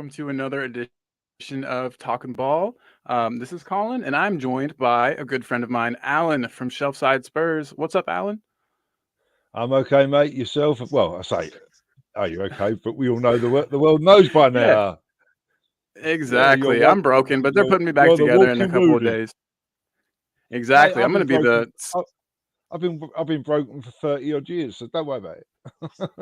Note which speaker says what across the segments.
Speaker 1: welcome to another edition of Talking Ball. This is Colin, and I'm joined by a good friend of mine, Alan from Shelfside Spurs. What's up, Alan?
Speaker 2: I'm okay, mate. Yourself? Well, I say, are you okay? But we all know the world knows by now.
Speaker 1: Exactly. I'm broken, but they're putting me back together in a couple of days. Exactly. I'm going to be the.
Speaker 2: I've been broken for 30 odd years, so don't worry about it.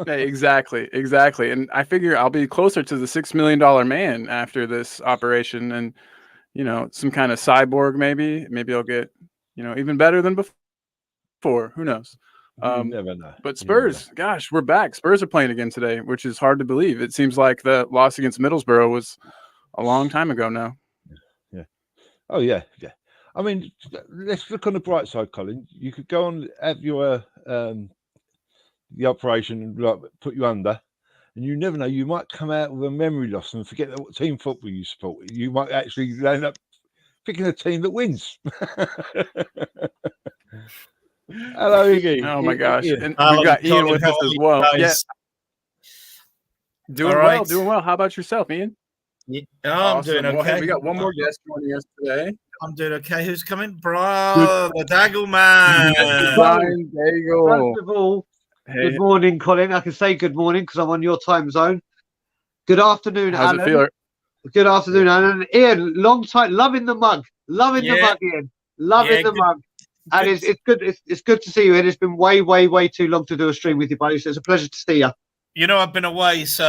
Speaker 1: Exactly. And I figure I'll be closer to the $6 million man after this operation, and some kind of cyborg maybe. Maybe I'll get even better than before. Who knows?
Speaker 2: You never know.
Speaker 1: But Spurs, gosh, we're back. Spurs are playing again today, which is hard to believe. It seems like the loss against Middlesbrough was a long time ago now.
Speaker 2: Yeah. Oh yeah. I mean, let's look on the bright side, Colin. You could go on, have your the operation and put you under, and you never know. You might come out with a memory loss and forget what team football you support. You might actually end up picking a team that wins. Hello, Iggy.
Speaker 1: Oh my gosh! And we've got Ian with us as well. Guys. Yeah. Doing well. How about yourself, Ian?
Speaker 3: Yeah, I'm doing okay.
Speaker 1: Well, hey, we got one more guest joining us today.
Speaker 3: I'm doing okay. Who's coming? Bro, the Daggle Man.
Speaker 1: Brian Daggle.
Speaker 4: First of all, good morning, Colin. I can say good morning because I'm on your time zone. Good afternoon,
Speaker 1: How's
Speaker 4: Alan.
Speaker 1: It feel?
Speaker 4: Good afternoon, Alan. Ian, long time, loving the mug. The mug, Ian. Loving the mug. And it's good. It's good to see you. It's been way too long to do a stream with you, buddy. So it's a pleasure to see you.
Speaker 3: You know, I've been away, so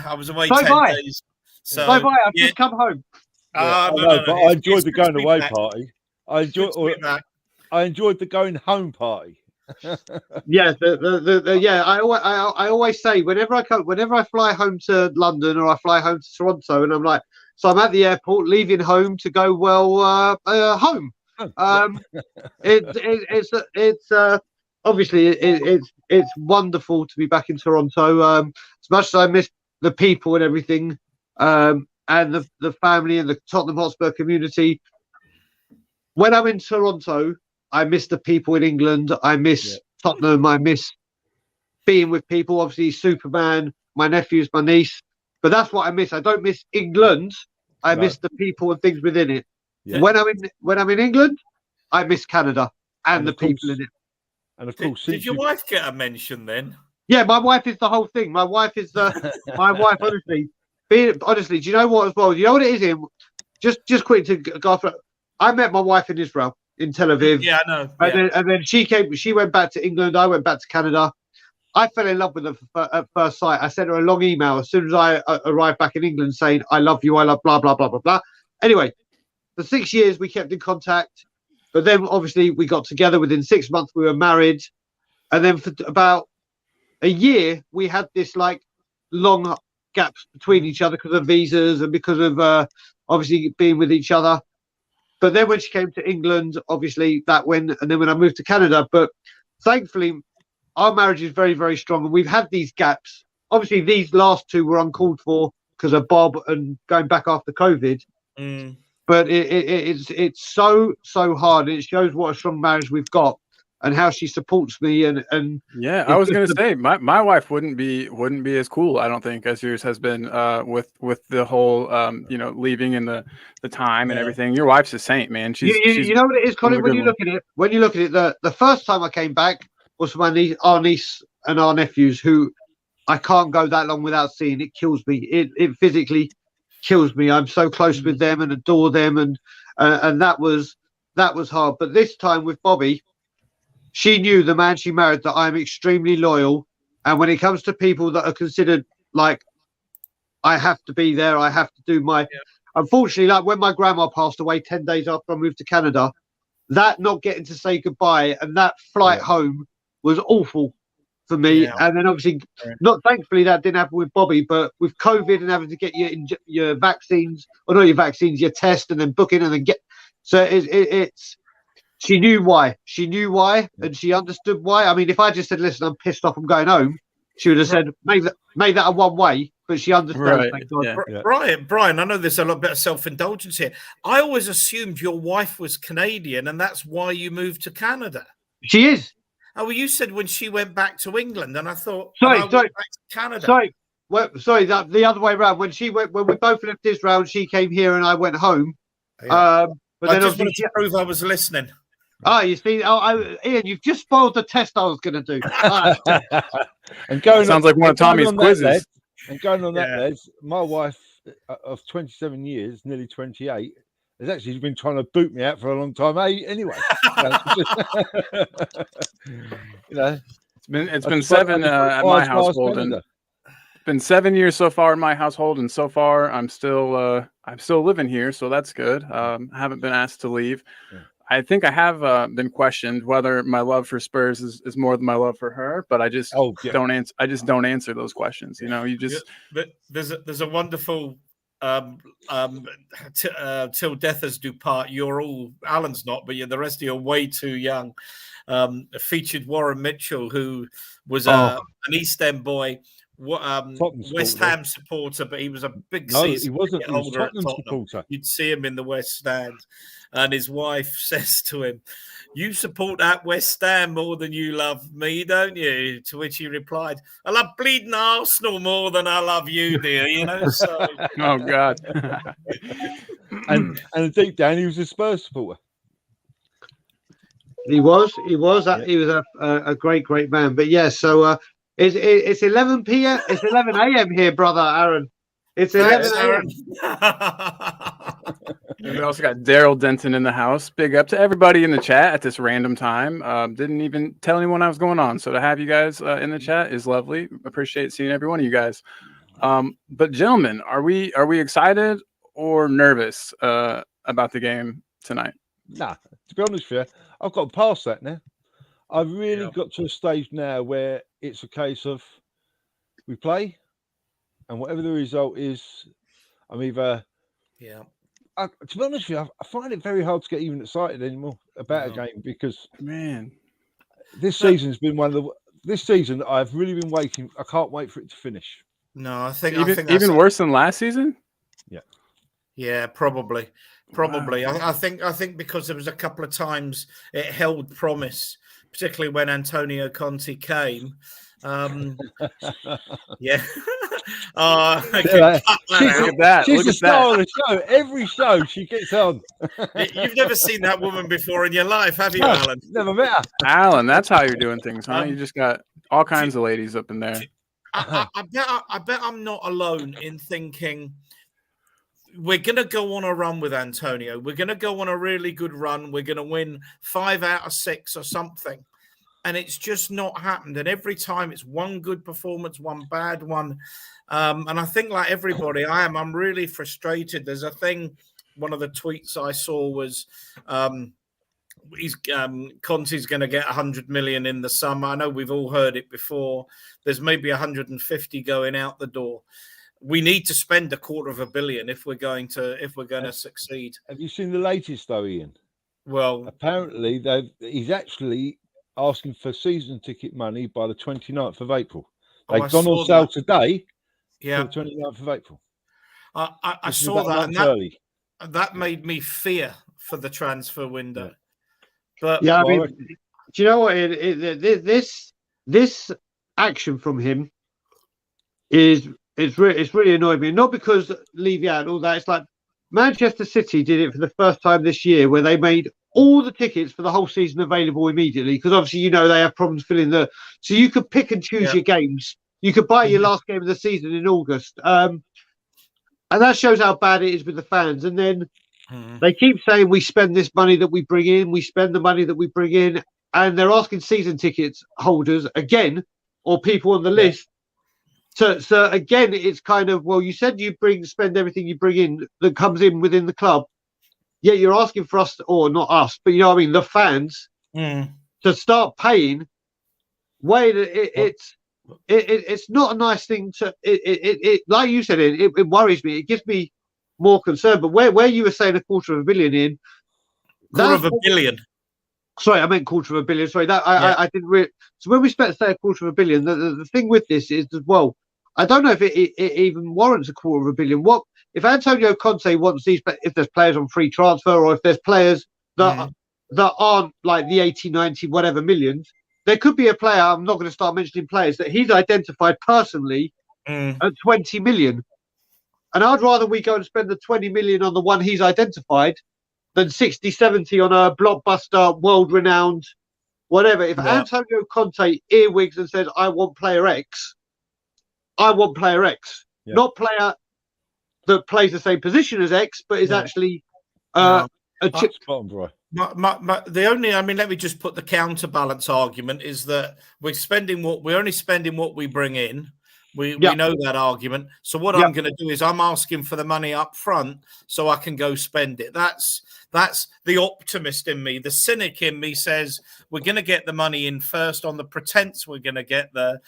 Speaker 3: I was away 10 days. So
Speaker 4: I've just come home.
Speaker 2: But I enjoyed the going away party. I enjoyed the going home party.
Speaker 4: Yeah, I always say whenever I fly home to London or I fly home to Toronto, and I'm like, so I'm at the airport leaving home to go home. It's obviously it's wonderful to be back in Toronto. As much as I miss the people and everything, and the family and the Tottenham Hotspur community. When I'm in Toronto, I miss the people in England. I miss Tottenham. I miss being with people. Obviously, Superman, my nephews, my niece. But that's what I miss. I don't miss England. I miss the people and things within it. Yeah. When I'm in England, I miss Canada and the people in it.
Speaker 2: And of course,
Speaker 3: did your wife get a mention then?
Speaker 4: Yeah, my wife is the whole thing. My wife is my wife. Honestly, do you know what as well? You know what it is, Ian? Just quick to go off. I met my wife in Israel, in Tel Aviv.
Speaker 3: Yeah, I know.
Speaker 4: And then she went back to England. I went back to Canada. I fell in love with her at first sight. I sent her a long email as soon as I arrived back in England saying, I love you, I love blah, blah, blah, blah, blah. Anyway, for 6 years, we kept in contact. But then, obviously, we got together. Within 6 months, we were married. And then for about a year, we had this, long gaps between each other because of visas and because of, obviously, being with each other. But then when she came to England, obviously, that went. And then when I moved to Canada. But thankfully, our marriage is very, very strong. And we've had these gaps. Obviously, these last two were uncalled for because of Bob and going back after COVID. But it's so hard. It shows what a strong marriage we've got and how she supports me. And
Speaker 1: yeah, I was gonna say my wife wouldn't be as cool, I don't think, as yours has been with the whole leaving and the time and everything. Your wife's a saint, man. She's
Speaker 4: you know what it is, Colin. When you look at it, the first time I came back was for our niece and our nephews, who I can't go that long without seeing. It kills me. It physically kills me. I'm so close with them and adore them, and that was hard. But this time with Bobby, she knew, the man she married, that I'm extremely loyal. And when it comes to people that are considered I have to be there, I have to do my. Unfortunately, when my grandma passed away 10 days after I moved to Canada, that not getting to say goodbye and that flight home was awful for me. Yeah. And then obviously, thankfully that didn't happen with Bobby, but with COVID and having to get your vaccines, or not your vaccines, your test, and then booking and then get. So it's. She knew why. And she understood why. I mean, if I just said, "Listen, I'm pissed off, I'm going home," she would have said, "Made that a one way." But she understands.
Speaker 3: Right. Brian, I know there's a lot bit of self-indulgence here. I always assumed your wife was Canadian, and that's why you moved to Canada.
Speaker 4: She is.
Speaker 3: Oh, well, you said when she went back to England, and I thought,
Speaker 4: sorry,
Speaker 3: back to Canada.
Speaker 4: Sorry, Well, sorry, the other way around. When we both left this round, she came here and I went home.
Speaker 3: Yeah.
Speaker 4: But
Speaker 3: I
Speaker 4: then
Speaker 3: just wanted
Speaker 4: obviously
Speaker 3: to prove I was listening.
Speaker 4: you see, Ian, you've just spoiled the test I was going to do.
Speaker 2: And going
Speaker 1: Sounds like one of Tommy's quizzes.
Speaker 2: And going on that, Les, my wife of 27 years, nearly 28, has actually been trying to boot me out for a long time. Anyway, you know,
Speaker 1: it's been 7 at my household, and it's been 7 years so far in my household, and so far I'm still living here, so that's good. I haven't been asked to leave.
Speaker 2: Yeah.
Speaker 1: I think I have been questioned whether my love for Spurs is more than my love for her, but I just don't answer. I just don't answer those questions. You know, you just
Speaker 3: there's a wonderful till death us do part. You're all Alan's not, but the rest of you are way too young. Featured Warren Mitchell, who was an East End boy. West Ham supporter, but he was a big season.
Speaker 2: He wasn't. He was Tottenham supporter.
Speaker 3: You'd see him in the West Stand, and his wife says to him, "You support that West Ham more than you love me, don't you?" To which he replied, "I love bleeding Arsenal more than I love you, dear." You know. So.
Speaker 1: Oh God.
Speaker 2: and deep down, he was a Spurs supporter.
Speaker 4: He was a great man. But yeah, so it's 11 p.m. It's 11 a.m. here, brother Aaron. It's 11 a.m.
Speaker 1: We also got Daryl Denton in the house. Big up to everybody in the chat at this random time. Didn't even tell anyone I was going on, so to have you guys in the chat is lovely. Appreciate seeing every one of you guys. But gentlemen, are we excited or nervous about the game tonight?
Speaker 2: Nah, to be honest with you, I've got past that now. I've really got to a stage now where it's a case of we play, and whatever the result is, I'm either.
Speaker 3: Yeah.
Speaker 2: To be honest with you, I find it very hard to get even excited anymore about a game because,
Speaker 1: man,
Speaker 2: this season's been one of the. This season, I've really been waiting. I can't wait for it to finish.
Speaker 3: No, I think
Speaker 1: even worse than last season.
Speaker 3: Yeah, probably.
Speaker 1: Wow.
Speaker 3: I think because there was a couple of times it held promise, particularly when Antonio Conte came. Yeah.
Speaker 1: Look at that.
Speaker 2: She's
Speaker 1: Look
Speaker 2: the
Speaker 1: at
Speaker 2: star of the show. Every show she gets on.
Speaker 3: You've never seen that woman before in your life, have you, Alan?
Speaker 2: Never met her.
Speaker 1: Alan, that's how you're doing things, huh? You just got all kinds of ladies up in there.
Speaker 3: I bet I'm not alone in thinking we're going to go on a run with Antonio. We're going to go on a really good run. We're going to win 5 out of 6 or something. And it's just not happened. And every time it's one good performance, one bad one. And I think like everybody, I'm really frustrated. There's a thing, one of the tweets I saw was Conte's going to get 100 million in the summer. I know we've all heard it before. There's maybe 150 going out the door. We need to spend $250 million if we're going to succeed.
Speaker 2: Have you seen the latest though, Ian?
Speaker 3: Well,
Speaker 2: apparently he's actually asking for season ticket money by the 29th of April. They've gone on sale today.
Speaker 3: Yeah,
Speaker 2: the 29th of April.
Speaker 3: I saw that, and that made me fear for the transfer window.
Speaker 2: Yeah.
Speaker 3: But
Speaker 4: yeah, I mean, do you know what? This action from him it's really annoyed me. Not because Levy and all that. It's like Manchester City did it for the first time this year, where they made all the tickets for the whole season available immediately. Because obviously, they have problems filling so you could pick and choose your games. You could buy your last game of the season in August. And that shows how bad it is with the fans. And then they keep saying we spend this money that we bring in, we spend the money that we bring in, and they're asking season tickets holders again, or people on the list. So again, it's kind of, well, you said you spend everything you bring in that comes in within the club. Yet you're asking for us, or not us, but the fans to start paying. It's not a nice thing to. It like you said, it worries me. It gives me more concern. But where you were saying $250 million in,
Speaker 3: $250 million.
Speaker 4: Sorry, I meant $250 million. Sorry, I didn't really. So when we say $250 million, the thing with this is as well. I don't know if it even warrants $250 million. What if Antonio Conte wants these? If there's players on free transfer, or if there's players that aren't like the 80, 90, whatever millions, there could be a player. I'm not going to start mentioning players that he's identified personally at 20 million. And I'd rather we go and spend the 20 million on the one he's identified than 60, 70 on a blockbuster, world-renowned, whatever. If Antonio Conte earwigs and says, I want player X, I want player X, not player that plays the same position as X, but is actually a chip.
Speaker 2: Spot on, bro.
Speaker 3: The only, I mean, let me just put the counterbalance argument is that we're only spending what we bring in. We know that argument. So what I'm going to do is I'm asking for the money up front so I can go spend it. That's the optimist in me. The cynic in me says we're going to get the money in first on the pretense we're going to get the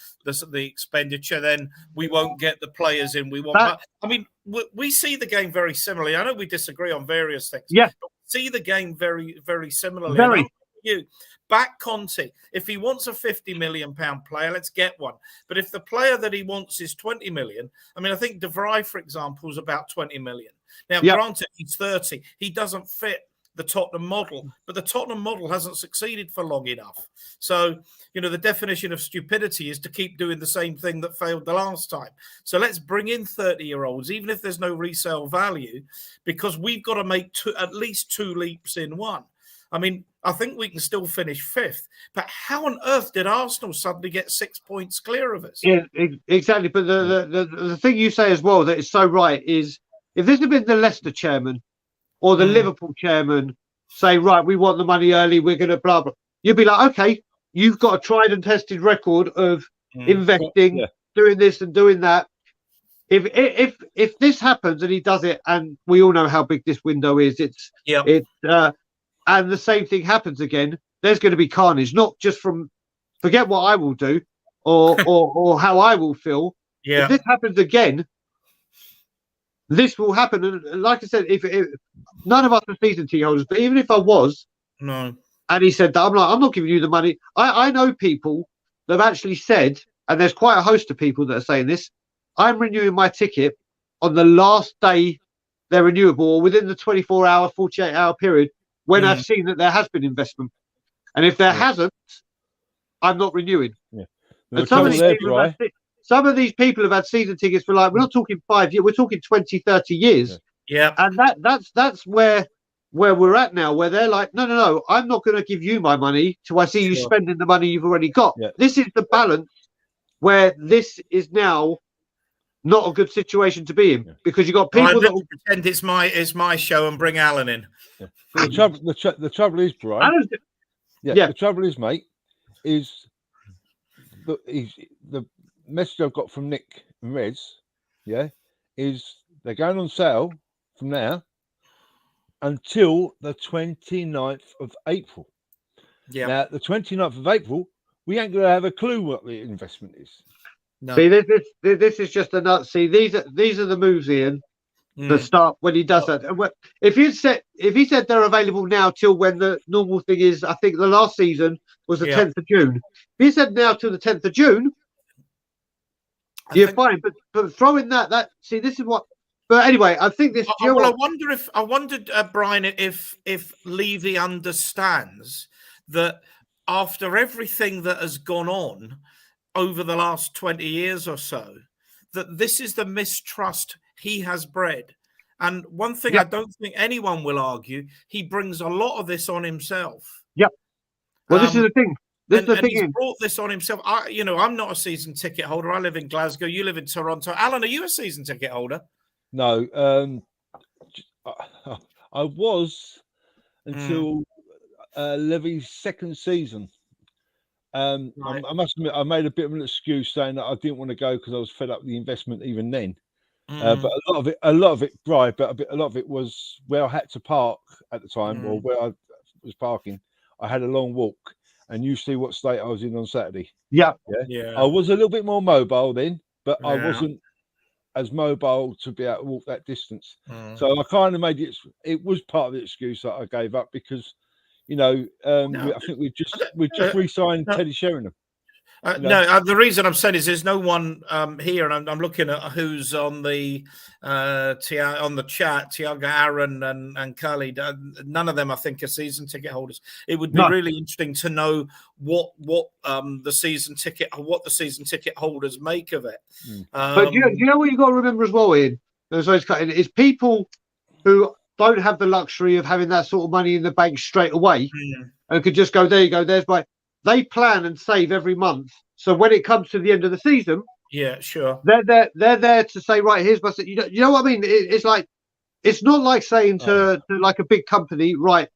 Speaker 3: expenditure. Then we won't get the players in. We want. But, I mean, we see the game very similarly. I know we disagree on various things.
Speaker 4: Yeah,
Speaker 3: but we see the game very, very similarly.
Speaker 4: Very.
Speaker 3: You back Conte. If he wants a £50 million player, let's get one. But if the player that he wants is 20 million, I mean, I think De Vrij, for example, is about 20 million. Now, granted, he's 30. He doesn't fit the Tottenham model, but the Tottenham model hasn't succeeded for long enough. So, you know, the definition of stupidity is to keep doing the same thing that failed the last time. So let's bring in 30-year-olds, even if there's no resale value, because we've got to make at least 2 leaps in one. I mean, I think we can still finish 5th, but how on earth did Arsenal suddenly get 6 points clear of us?
Speaker 4: Yeah, exactly. But the thing you say as well that is so right is if this had been the Leicester chairman or the Liverpool chairman saying, right, we want the money early, we're going to blah, blah, you'd be like, okay, you've got a tried and tested record of investing, doing this and doing that. If this happens and he does it, and we all know how big this window is, and the same thing happens again, there's going to be carnage, not just from forget what I will do or how I will feel.
Speaker 3: Yeah.
Speaker 4: If this happens again, this will happen. And like I said, if none of us are season ticket holders, but even if I was, and he said that, I'm like, I'm not giving you the money. I know people that have actually said, and there's quite a host of people that are saying this, I'm renewing my ticket on the last day they're renewable, or within the 24-hour, 48-hour period, when I've seen that there has been investment. And if there hasn't, I'm not renewing.
Speaker 2: Yeah.
Speaker 4: And some of these people have had season tickets for, like, we're not talking 5 years, we're talking 20, 30 years.
Speaker 3: Yeah.
Speaker 4: And that's where we're at now, where they're like, no, I'm not going to give you my money till I see you spending the money you've already got. Yeah. This is the balance where this is now not a good situation to be in, because you've got people that will
Speaker 3: pretend it's my show and bring Alan in.
Speaker 2: Yeah. The trouble is, Brian. The trouble is, mate, is the message I've got from Nick and Reds, is they're going on sale from now until the 29th of April. Yeah. Now, the 29th of April, we ain't going to have a clue what the investment is.
Speaker 4: No. See, this is just a nut. See, these are the moves, Ian. The start when he does that. If he said they're available now till when the normal thing is, I think the last season was the 10th of June. If he said now till the 10th of June, you're fine. But throwing that see, this is what. But anyway, I think this.
Speaker 3: I wondered, Brian, if Levy understands that after everything that has gone on over the last 20 years or so, that this is the mistrust he has bred. And one thing I don't think anyone will argue, he brings a lot of this on himself.
Speaker 4: Yep. Well, this is the thing.
Speaker 3: He's brought this on himself. I'm not a season ticket holder. I live in Glasgow. You live in Toronto. Alan, are you a season ticket holder?
Speaker 2: No. I was until Levy's second season. Right. I must admit, I made a bit of an excuse saying that I didn't want to go because I was fed up with the investment even then. But a lot of it, right? But a lot of it was where I had to park at the time, or where I was parking. I had a long walk, and you see what state I was in on Saturday.
Speaker 4: Yeah.
Speaker 2: I was a little bit more mobile then, but I wasn't as mobile to be able to walk that distance. So I kind of made it. It was part of the excuse that I gave up because, I think we just re-signed Teddy Sheringham.
Speaker 3: No, the reason I'm saying is there's no one here, and I'm looking at who's on the chat. Tiago, Aaron, and Khalid. None of them, I think, are season ticket holders. It would be really interesting to know what the season ticket holders make of it.
Speaker 4: But do you know what you got to remember as well, Ian? Is people who don't have the luxury of having that sort of money in the bank straight away and could just go, there you go, there's my. They plan and save every month, so when it comes to the end of the season,
Speaker 3: yeah, sure,
Speaker 4: they're there to say, right, here's my. You know what I mean? It's like, it's not like saying to like a big company, right,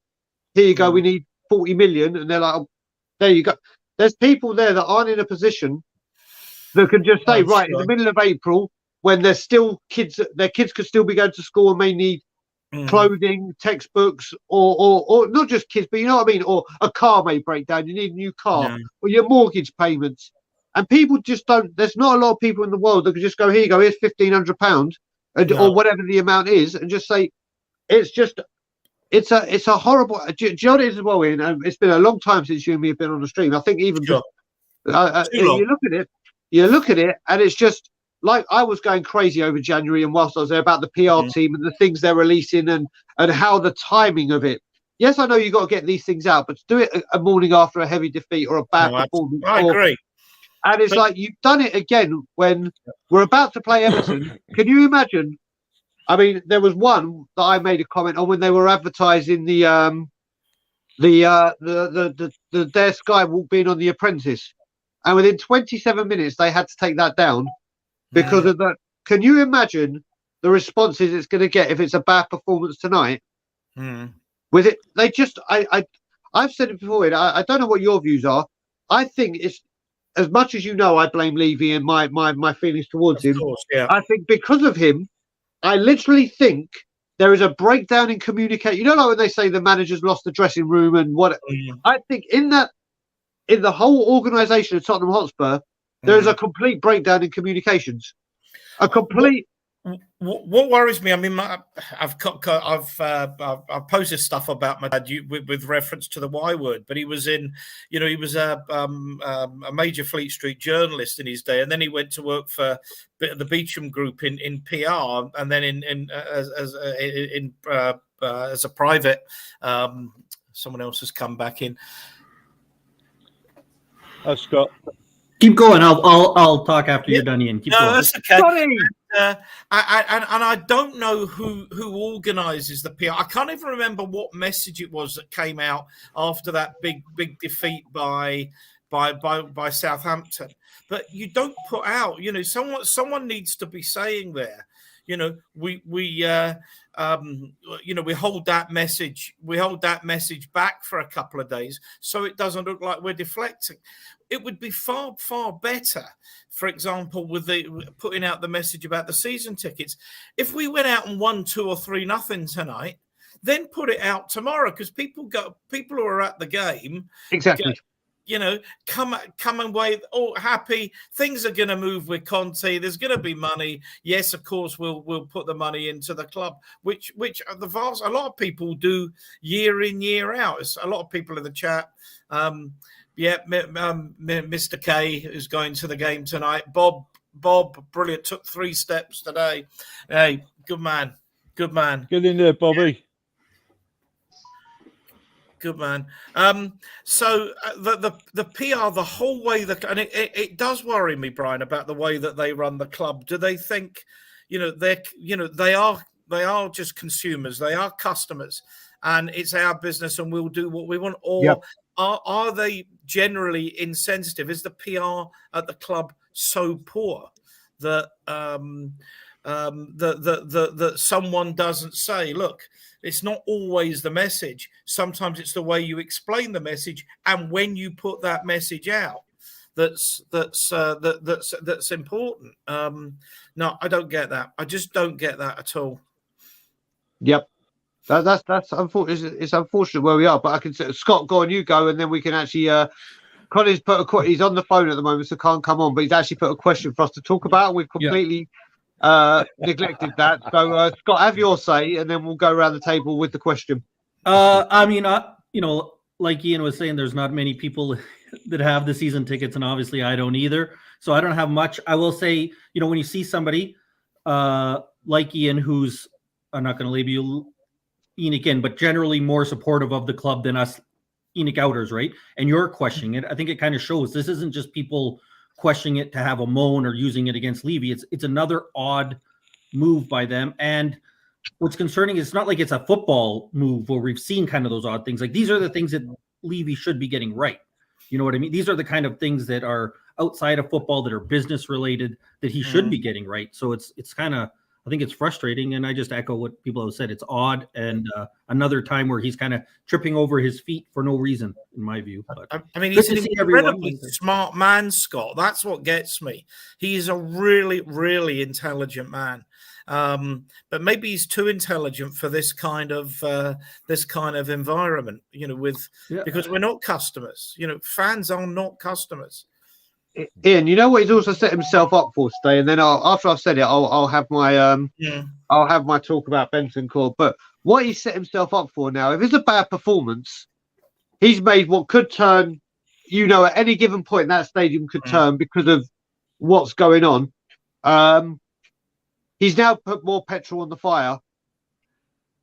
Speaker 4: here you go, we need 40 million, and they're like, oh, there you go. There's people there that aren't in a position that can just say, right, in the middle of April, when there's still kids, their kids could still be going to school and may need clothing, textbooks, or not just kids, but you know what I mean, or a car may break down, you need a new car, or your mortgage payments, and people just don't. There's not a lot of people in the world that can just go, here you go, here's £1,500, or whatever the amount is, and just say, it's a horrible. Do you know what it is as well, Ian? It's been a long time since you and me have been on the stream. I think even you look at it, and it's just. Like, I was going crazy over January, and whilst I was there, about the PR team and the things they're releasing and how the timing of it. Yes, I know you got to get these things out, but to do it a morning after a heavy defeat or a bad performance.
Speaker 3: I agree.
Speaker 4: And it's like, you've done it again when we're about to play Everton. Can you imagine? I mean, there was one that I made a comment on when they were advertising their Skywalk being on The Apprentice, and within 27 minutes they had to take that down. Because of that, can you imagine the responses it's going to get if it's a bad performance tonight? With it, they just, I've said it before. I don't know what your views are. I think it's, as much as you know, I blame Levy and my feelings towards him.
Speaker 3: Course, yeah.
Speaker 4: I think because of him, I literally think there is a breakdown in communication. You know, like when they say the manager's lost the dressing room and what. I think in the whole organisation of Tottenham Hotspur. There's a complete breakdown in communications. A complete.
Speaker 3: What worries me? I mean, I've posted stuff about my dad with reference to the Y word, but he was in, he was a major Fleet Street journalist in his day, and then he went to work for the Beecham Group in PR, and then as a private. Someone else has come back in.
Speaker 2: Oh, Scott.
Speaker 5: Keep going. I'll talk after you're done, Ian. Keep going.
Speaker 3: That's okay. And I don't know who organises the PR. I can't even remember what message it was that came out after that big defeat by Southampton. But you don't put out. Someone needs to be saying there. We hold that message. We hold that message back for a couple of days, so it doesn't look like we're deflecting. It would be far, far better, for example, with putting out the message about the season tickets. If we went out and won 2 or 3-0 tonight, then put it out tomorrow, because people who are at the game
Speaker 4: exactly.
Speaker 3: Come away all happy. Things are going to move with Conte. There's going to be money. Yes, of course, we'll put the money into the club, which a lot of people do year in, year out. It's a lot of people in the chat. Mr. K is going to the game tonight. Bob, brilliant. Took 3 steps today. Hey, good man.
Speaker 2: Get in there, Bobby.
Speaker 3: Good man. So the PR, the whole way and it does worry me, Brian, about the way that they run the club. Do they think, they are just consumers, they are customers, and it's our business, and we'll do what we want? Or are they generally insensitive? Is the PR at the club so poor that that someone doesn't say, look, it's not always the message. Sometimes it's the way you explain the message, and when you put that message out, that's important. No, I don't get that. I just don't get that at all.
Speaker 4: Yep, that's unfortunate. It's unfortunate where we are, but I can say, Scott, go on, you go, and then we can actually. Colin's he's on the phone at the moment, so can't come on, but he's actually put a question for us to talk about. We've completely. Neglected that. So, Scott, have your say, and then we'll go around the table with the question.
Speaker 5: I mean, like Ian was saying, there's not many people that have the season tickets, and obviously I don't either. So I don't have much. I will say, when you see somebody like Ian, who's, I'm not going to label you Enoch in, but generally more supportive of the club than us Enoch outers, right? And you're questioning it. I think it kind of shows this isn't just people questioning it to have a moan or using it against Levy. It's another odd move by them. And what's concerning is it's not like it's a football move where we've seen kind of those odd things. Like these are the things that Levy should be getting right. You know what I mean? These are the kind of things that are outside of football, that are business related, that he should be getting right. So it's kind of, I think it's frustrating. And I just echo what people have said. It's odd. And another time where he's kind of tripping over his feet for no reason, in my view. But
Speaker 3: I mean, he's an incredibly smart man, Scott. That's what gets me. He's a really, really intelligent man. But maybe he's too intelligent for this kind of environment, because we're not customers. Fans are not customers.
Speaker 4: Ian, you know what he's also set himself up for today, and then after I've said it, I'll have my I'll have my talk about Bentancur. But what he set himself up for now, if it's a bad performance, he's made what could turn, at any given point in that stadium could turn because of what's going on. He's now put more petrol on the fire.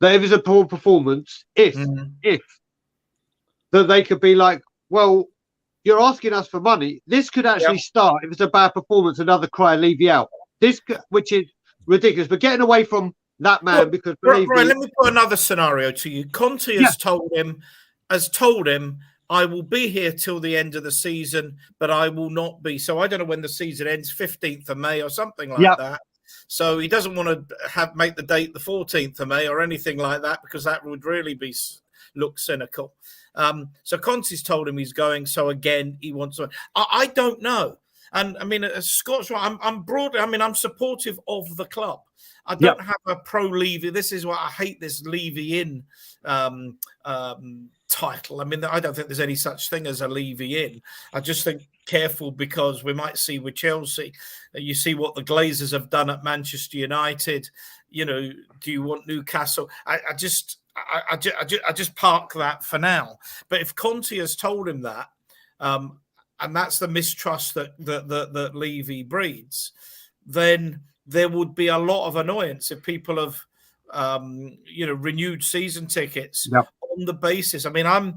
Speaker 4: That if it's a poor performance, if that they could be like, well, you're asking us for money. This could actually start, if it's a bad performance, another cry, Levy out. Which is ridiculous. But getting away from that man, because
Speaker 3: right, let me put another scenario to you. Conte has told him, I will be here till the end of the season, but I will not be. So I don't know when the season ends, 15th of May or something like that. So he doesn't want to make the date the 14th of May or anything like that, because that would really look cynical. So Conte's told him he's going. So again, he wants to. I don't know. And I mean, Scott's right. I'm broadly. I mean, I'm supportive of the club. I don't have a pro Levy. This is why I hate this Levy in title. I mean, I don't think there's any such thing as a Levy in. I just think careful, because we might see with Chelsea. You see what the Glazers have done at Manchester United. Do you want Newcastle? I just park that for now. But if Conte has told him that, and that's the mistrust that Levy breeds, then there would be a lot of annoyance if people have, renewed season tickets on the basis. I mean, I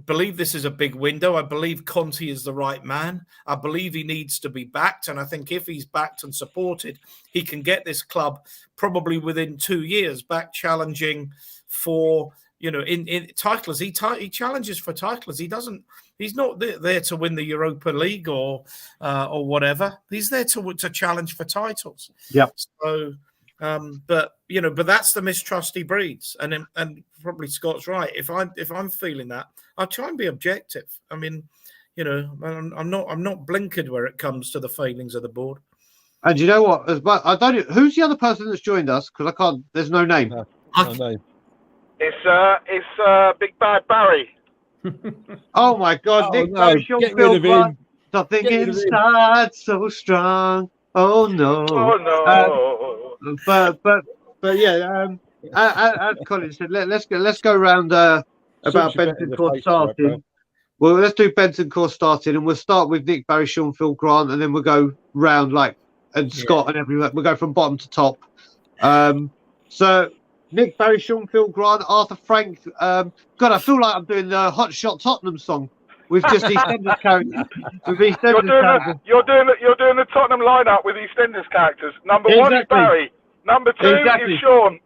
Speaker 3: believe this is a big window. I believe Conte is the right man. I believe he needs to be backed. And I think if he's backed and supported, he can get this club probably within 2 years back challenging for, in titles. He challenges for titles. He's not there to win the Europa League or whatever. He's there to challenge for titles.
Speaker 4: Yeah.
Speaker 3: So, but that's the mistrust he breeds, and probably Scott's right. If I'm feeling that, I'll try and be objective. I mean, I'm not blinkered where it comes to the failings of the board.
Speaker 4: And you know what? I don't know who's the other person that's joined us, because I can't. There's no name.
Speaker 2: No name.
Speaker 6: It's Big Bad Barry.
Speaker 4: Oh my God, Nick Barry,
Speaker 2: get rid of him.
Speaker 4: Something inside so strong. Oh no.
Speaker 6: Oh no.
Speaker 4: But yeah, as Colin said, let's go around about Bentancur starting. Well, let's do Bentancur starting, and we'll start with Nick Barry, Sean, Phil, Grant, and then we'll go round Scott and everyone. We'll go from bottom to top. So Nick Barry, Sean, Phil, Grant, Arthur Frank. God, I feel like I'm doing the Hot Shot Tottenham song with just EastEnders characters.
Speaker 6: You're doing the Tottenham lineup with EastEnders characters. Number 1 is Barry. Number 2 is Sean.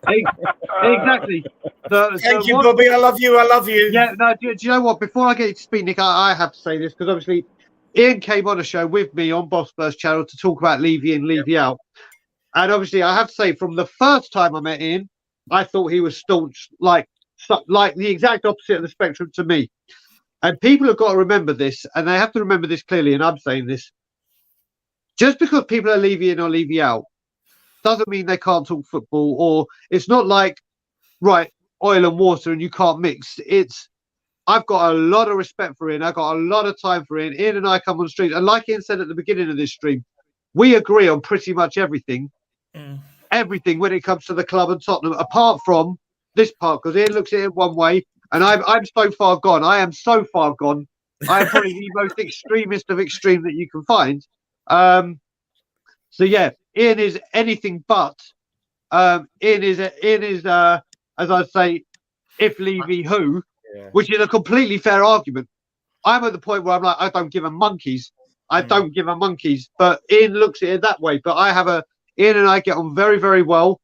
Speaker 4: Exactly.
Speaker 3: Thank you, Bobby. I love you.
Speaker 4: Yeah, no, do you know what? Before I get you to speak, Nick, I have to say this, because obviously Ian came on a show with me on Bob Spurs channel to talk about Levy in, Levy out. And obviously, I have to say, from the first time I met Ian, I thought he was staunch, like the exact opposite of the spectrum to me. And people have got to remember this, and they have to remember this clearly, and I'm saying this. Just because people are Levy in or Levy out doesn't mean they can't talk football, or it's not like, right, oil and water and you can't mix. I've got a lot of respect for Ian. I've got a lot of time for Ian. Ian and I come on the street, and like Ian said at the beginning of this stream, we agree on pretty much everything. Everything when it comes to the club and Tottenham, apart from this part, because Ian looks at it one way and I'm so far gone. I am so far gone. I am probably the most extremist of extreme that you can find. So yeah, Ian is anything but. Ian is as I say, if Levy who, which is a completely fair argument. I'm at the point where I'm like, I don't give a monkeys. I don't give a monkeys. But Ian looks at it that way. But Ian and I get on very, very well.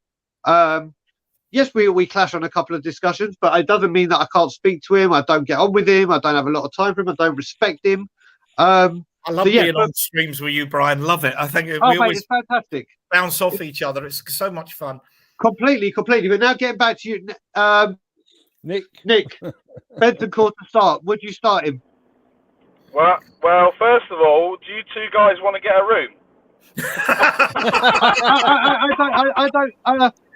Speaker 4: Yes, we clash on a couple of discussions, but it doesn't mean that I can't speak to him. I don't get on with him. I don't have a lot of time for him. I don't respect him.
Speaker 3: I love being on streams with you, Brian. Love it. I think we always
Speaker 4: it's fantastic.
Speaker 3: Bounce off each other. It's so much fun.
Speaker 4: Completely. But now getting back to you, Nick, Bentancur to start. Would you start him?
Speaker 6: Well, first of all, do you two guys want to get a room?
Speaker 4: I don't.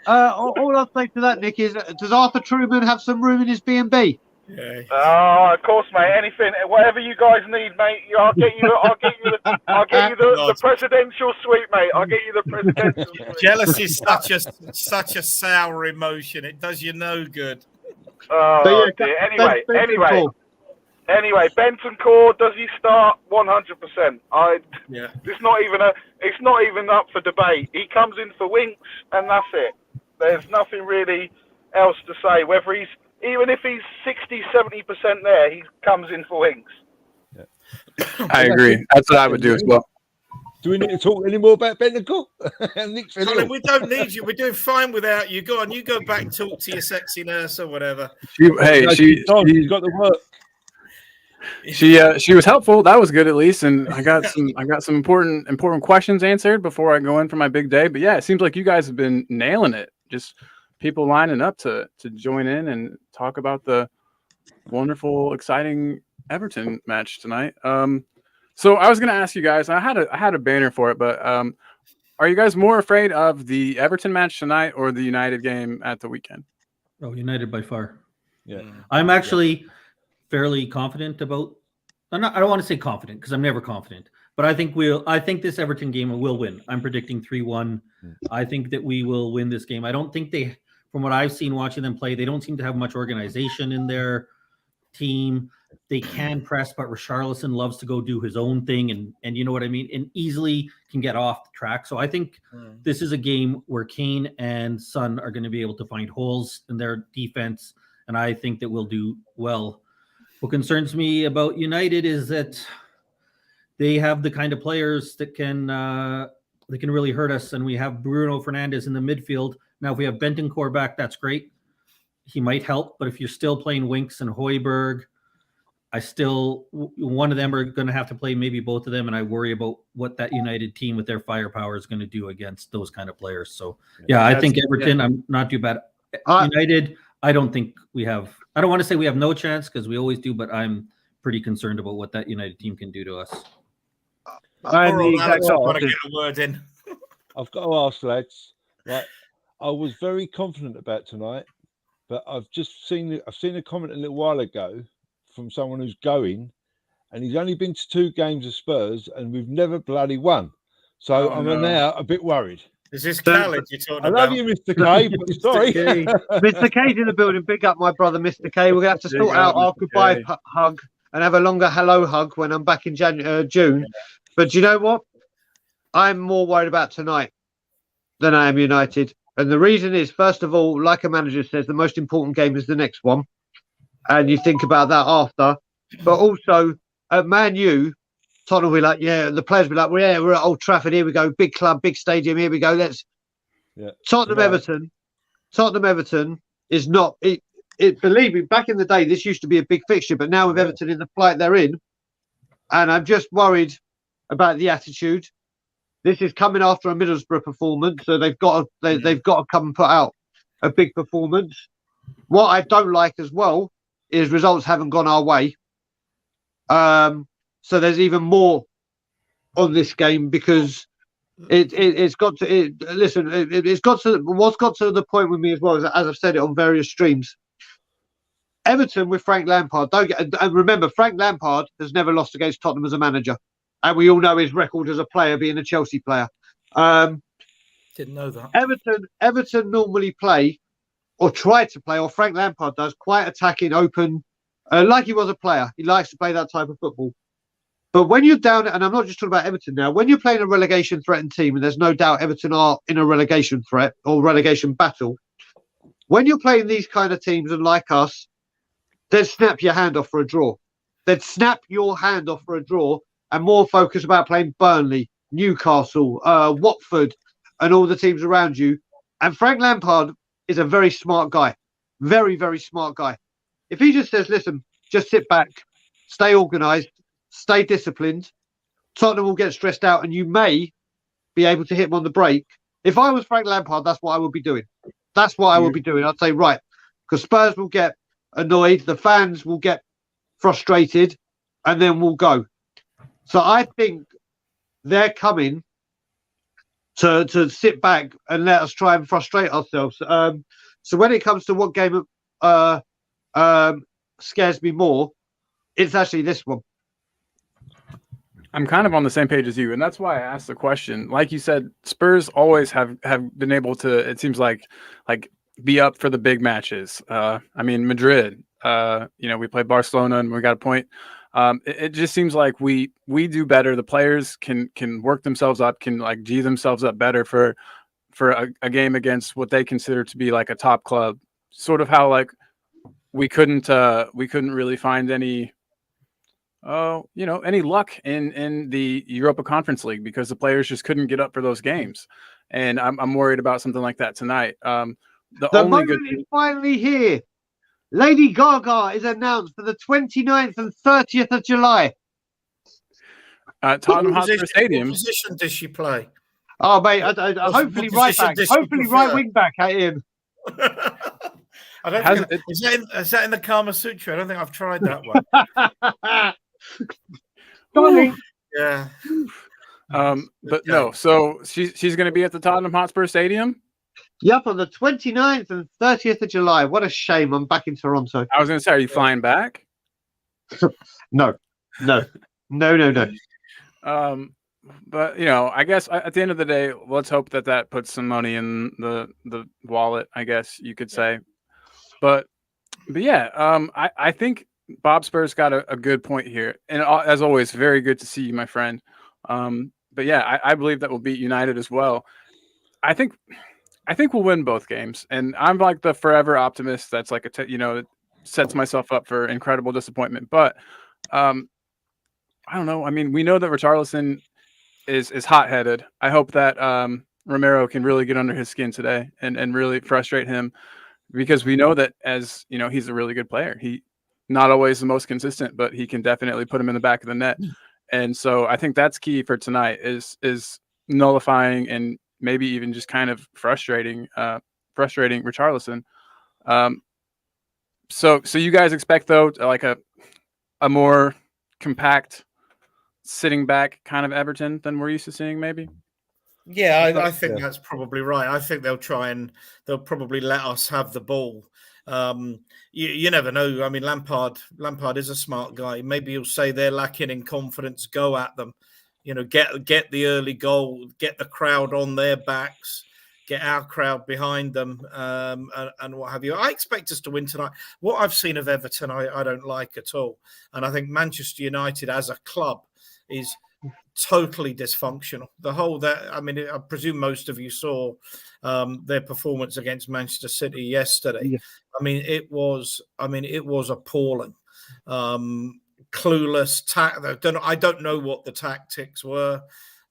Speaker 4: All I'll say to that, Nick, is does Arthur Truman have some room in his B&B?
Speaker 6: Yeah. Oh, of course, mate. Anything, whatever you guys need, mate. I'll get you the presidential suite, mate. I'll get you the presidential suite.
Speaker 3: Jealousy is such a sour emotion. It does you no good.
Speaker 6: Oh, dear. Anyway, Bentancur, does he start 100%? It's not even up for debate. He comes in for winks, and that's it. There's nothing really else to say. Even if he's 60-70% there, he comes in for winks.
Speaker 1: Yeah. I agree. That's what I would do as well.
Speaker 2: Do we need to talk any more about Bentancur?
Speaker 3: Colin, we don't need you. We're doing fine without you. Go on, you go back and talk to your sexy nurse or whatever.
Speaker 2: She's got the work.
Speaker 1: She was helpful. That was good at least, and I got some important questions answered before I go in for my big day. But yeah, it seems like you guys have been nailing it. Just people lining up to join in and talk about the wonderful, exciting Everton match tonight. So I was going to ask you guys. I had a banner for it, but are you guys more afraid of the Everton match tonight or the United game at the weekend?
Speaker 5: Oh, United by far.
Speaker 2: Yeah,
Speaker 5: I'm actually fairly confident about. I don't want to say confident because I'm never confident, but I think this Everton game will win. I'm predicting 3-1. I think that we will win this game. I don't think from what I've seen watching them play, they don't seem to have much organization in their team. They can press, but Richarlison loves to go do his own thing, and you know what I mean, and easily can get off the track. So I think this is a game where Kane and Son are going to be able to find holes in their defense, and I think that we'll do well. What concerns me about United is that they have the kind of players that can really hurt us, and we have Bruno Fernandes in the midfield. Now, if we have Bentancur back, that's great. He might help, but if you're still playing Winks and Højbjerg, one of them are going to have to play, maybe both of them, and I worry about what that United team with their firepower is going to do against those kind of players. So, I think Everton, I'm not too bad. United, I don't think we have. I don't want to say we have no chance because we always do, but I'm pretty concerned about what that United team can do to us.
Speaker 3: I'm the exact opposite. Get a word in.
Speaker 2: I've got to ask, lads. Right, I was very confident about tonight, but I've seen a comment a little while ago from someone who's going, and he's only been to 2 games of Spurs, and we've never bloody won. So I'm now a bit worried.
Speaker 3: Is this Khaled you're talking about?
Speaker 2: I love you, Mr. K, but sorry.
Speaker 4: Mr. K's in the building. Big up my brother, Mr. K. We're going to have to sort out our goodbye hug and have a longer hello hug when I'm back in June. But you know what? I'm more worried about tonight than I am United. And the reason is, first of all, like a manager says, the most important game is the next one. And you think about that after. But also, at Man U, Tottenham will be like, the players will be like, we're at Old Trafford, here we go, big club, big stadium, here we go. Tottenham Everton is not it. Believe me, back in the day, this used to be a big fixture, but now with Everton in the plight they're in, and I'm just worried about the attitude. This is coming after a Middlesbrough performance, so they've got to come and put out a big performance. What I don't like as well is results haven't gone our way. So there's even more on this game because it's got to the point with me as well, as I've said it on various streams. Everton with Frank Lampard, and remember, Frank Lampard has never lost against Tottenham as a manager, and we all know his record as a player, being a Chelsea player.
Speaker 3: Didn't know that.
Speaker 4: Everton normally play or try to play, or Frank Lampard does, quite attacking, open, like he was a player. He likes to play that type of football. But when you're down, and I'm not just talking about Everton now, when you're playing a relegation threatened team, and there's no doubt Everton are in a relegation threat or relegation battle, when you're playing these kind of teams and like us, they'd snap your hand off for a draw. They'd snap your hand off for a draw and more focus about playing Burnley, Newcastle, Watford, and all the teams around you. And Frank Lampard is a very smart guy. Very, very smart guy. If he just says, listen, just sit back, stay organised, stay disciplined, Tottenham will get stressed out and you may be able to hit him on the break. If I was Frank Lampard, that's what I would be doing. That's what I would be doing. I'd say, right, because Spurs will get annoyed, the fans will get frustrated, and then we'll go. So I think they're coming to sit back and let us try and frustrate ourselves. So when it comes to what game scares me more, it's actually this one.
Speaker 1: I'm kind of on the same page as you, and that's why I asked the question. Like you said, Spurs always have been able to, it seems like be up for the big matches. I mean, Madrid, we played Barcelona and we got a point. It just seems like we do better. The players can work themselves up, can like G themselves up better for a game against what they consider to be like a top club. Sort of how like we couldn't really find any luck in the Europa Conference League because the players just couldn't get up for those games. And I'm worried about something like that tonight. The only
Speaker 4: moment is finally here. Lady Gaga is announced for the 29th and 30th of July.
Speaker 1: Tottenham Hotspur Stadium.
Speaker 3: What position does she play?
Speaker 4: Oh, mate, hopefully right back. Hopefully right wing back at him.
Speaker 3: I don't think, is that in the Kama Sutra? I don't think I've tried that one. Yeah.
Speaker 1: But no, so she's going to be at the Tottenham Hotspur Stadium?
Speaker 4: Yep, on the 29th and 30th of July. What a shame. I'm back in Toronto.
Speaker 1: I was going to say, are you flying back?
Speaker 4: No.
Speaker 1: But, I guess at the end of the day, let's hope that puts some money in the wallet, I guess you could say. But yeah, I think Bob Spurs got a good point here. And as always, very good to see you, my friend. But yeah, I believe that we'll beat United as well. I think we'll win both games. And I'm like the forever optimist that's like, it sets myself up for incredible disappointment. But I don't know. I mean, we know that Richarlison is hot-headed. I hope that Romero can really get under his skin today and really frustrate him, because we know that he's a really good player. He not always the most consistent, but he can definitely put him in the back of the net. And so I think that's key for tonight is nullifying and maybe even just kind of frustrating Richarlison. So you guys expect though like a more compact, sitting back kind of Everton than we're used to seeing, maybe?
Speaker 3: Yeah, I think that's probably right. I think they'll probably let us have the ball. You never know. I mean, Lampard is a smart guy. Maybe he'll say they're lacking in confidence. Go at them. Get the early goal. Get the crowd on their backs. Get our crowd behind them, and what have you. I expect us to win tonight. What I've seen of Everton, I don't like at all. And I think Manchester United as a club is totally dysfunctional. I presume most of you saw their performance against Manchester City yesterday. Yeah. It was appalling. Clueless. I don't know what the tactics were.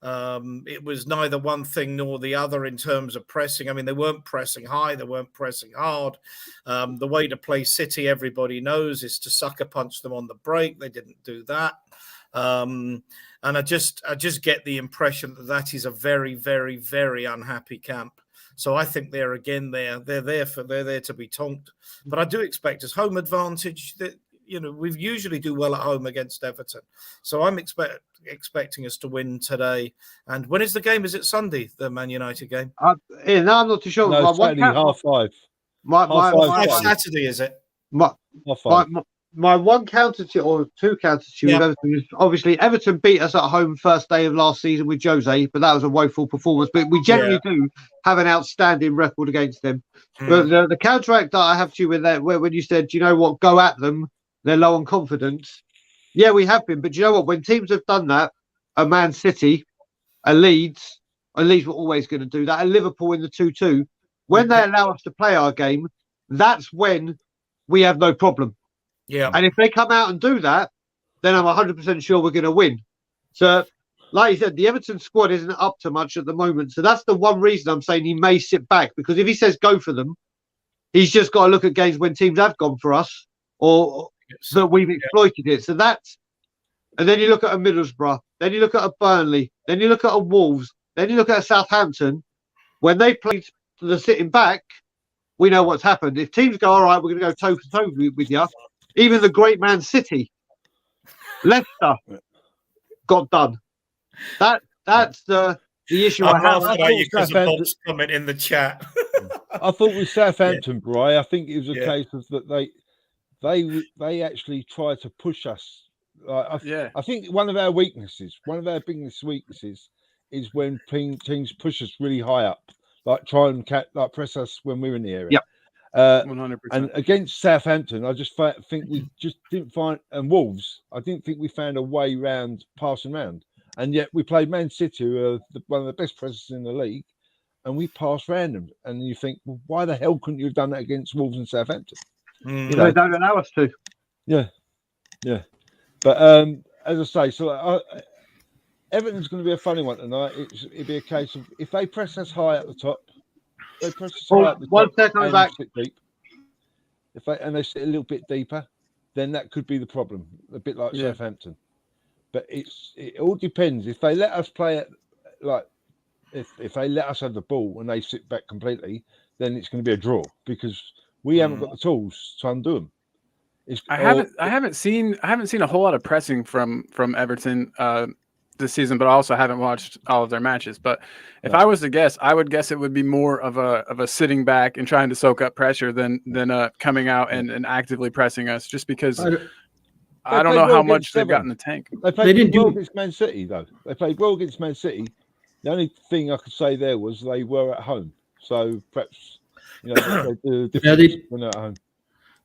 Speaker 3: It was neither one thing nor the other in terms of pressing. They weren't pressing high, they weren't pressing hard. The way to play City, everybody knows, is to sucker punch them on the break. They didn't do that. And I just get the impression that is a very, very, very unhappy camp. So I think they're there to be tonked. But I do expect us home advantage. That we usually do well at home against Everton. So I'm expecting us to win today. And when is the game? Is it Sunday, the Man United game?
Speaker 4: I'm not too sure.
Speaker 2: No, Saturday, 5:30.
Speaker 3: Saturday, is it?
Speaker 4: my one counter to or two counters to with Everton is obviously Everton beat us at home first day of last season with Jose, but that was a woeful performance. But we generally do have an outstanding record against them. But the counteract that I have to you with that, when you said, you know what, go at them, they're low on confidence. Yeah, we have been, but you know what? When teams have done that, a Man City, a Leeds were always going to do that. A Liverpool in the 2-2, when they allow us to play our game, that's when we have no problem.
Speaker 3: Yeah.
Speaker 4: And if they come out and do that, then I'm 100% sure we're going to win. So, like you said, the Everton squad isn't up to much at the moment. So that's the one reason I'm saying he may sit back, because if he says go for them, he's just got to look at games when teams have gone for us or that we've exploited it. So that's, and then you look at a Middlesbrough, then you look at a Burnley, then you look at a Wolves, then you look at a Southampton. When they played the sitting back, we know what's happened. If teams go, all right, we're going to go toe to toe with you. Even the great Man City, Leicester, got done. That's the issue I have.
Speaker 3: I thought because of Bob's comment in the chat.
Speaker 2: I thought with Southampton, Bri, I think it was a case of that they actually tried to push us. I think one of our biggest weaknesses is when teams push us really high up, like try and press us when we're in the area.
Speaker 4: Yep.
Speaker 1: 100%.
Speaker 2: And against Southampton, I just think we just didn't find, and Wolves, I didn't think we found a way round passing round. And yet we played Man City, who are one of the best pressers in the league, and we passed round them. And you think, well, why the hell couldn't you have done that against Wolves and Southampton? You know,
Speaker 4: they don't allow us to.
Speaker 2: Yeah. But as I say, so Everton's going to be a funny one tonight. It'd be a case of if they press us high at the top, they press us high at the
Speaker 4: one
Speaker 2: top,
Speaker 4: second back.
Speaker 2: Sit deep. If they sit a little bit deeper, then that could be the problem. A bit like Southampton. But it all depends. If they let us play it, like if they let us have the ball and they sit back completely, then it's going to be a draw because we haven't got the tools to undo them.
Speaker 1: I haven't seen a whole lot of pressing from Everton this season, but I also haven't watched all of their matches. But if I was to guess, I would guess it would be more of a sitting back and trying to soak up pressure than coming out and actively pressing us, just because I don't know how much they've got in the tank.
Speaker 2: They played well against Man City, though. They played well against Man City. The only thing I could say there was they were at home. So perhaps, the difference when they're at home.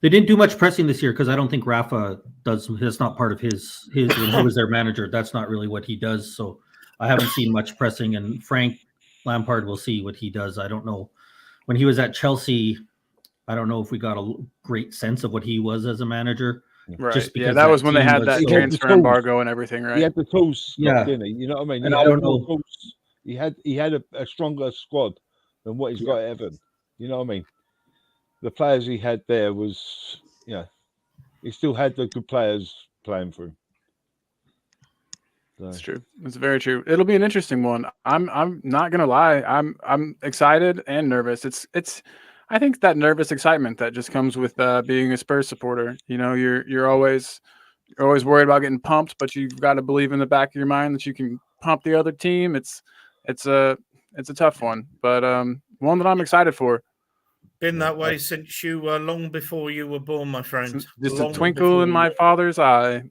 Speaker 5: They didn't do much pressing this year because I don't think Rafa does. That's not part of his when he was their manager. That's not really what he does. So I haven't seen much pressing. And Frank Lampard will see what he does. I don't know. When he was at Chelsea, I don't know if we got a great sense of what he was as a manager.
Speaker 1: Right.
Speaker 5: Just because
Speaker 1: that was when they had that transfer embargo and everything, right?
Speaker 2: He had the tools, didn't he? You know what I mean?
Speaker 5: And I don't know.
Speaker 2: He had a stronger squad than what he's got at Everton. You know what I mean? The players he had there was, he still had the good players playing for him. So.
Speaker 1: That's true. It's very true. It'll be an interesting one. I'm not gonna lie. I'm excited and nervous. It's I think that nervous excitement that just comes with being a Spurs supporter. You're always worried about getting pumped, but you've got to believe in the back of your mind that you can pump the other team. It's a tough one, but one that I'm excited for.
Speaker 3: Been that way since you were long before you were born, my friend.
Speaker 1: Just a twinkle in my father's eye.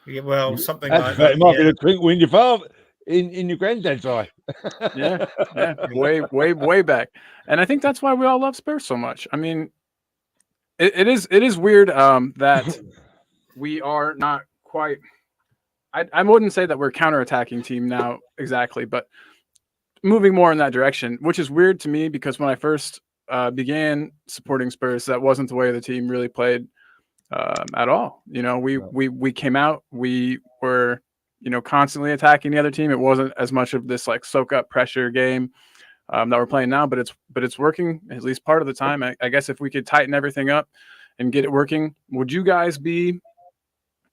Speaker 3: Yeah, well, something like
Speaker 2: that. It might be a twinkle in your father, in your granddad's eye.
Speaker 1: yeah, way back. And I think that's why we all love Spurs so much. I mean, it is weird that we are not quite. I wouldn't say that we're counterattacking team now exactly, but moving more in that direction, which is weird to me because when I first began supporting Spurs, that wasn't the way the team really played at all. We came out, we were constantly attacking the other team. It wasn't as much of this like soak up pressure game that we're playing now, but it's working at least part of the time. I guess if we could tighten everything up and get it working, would you guys be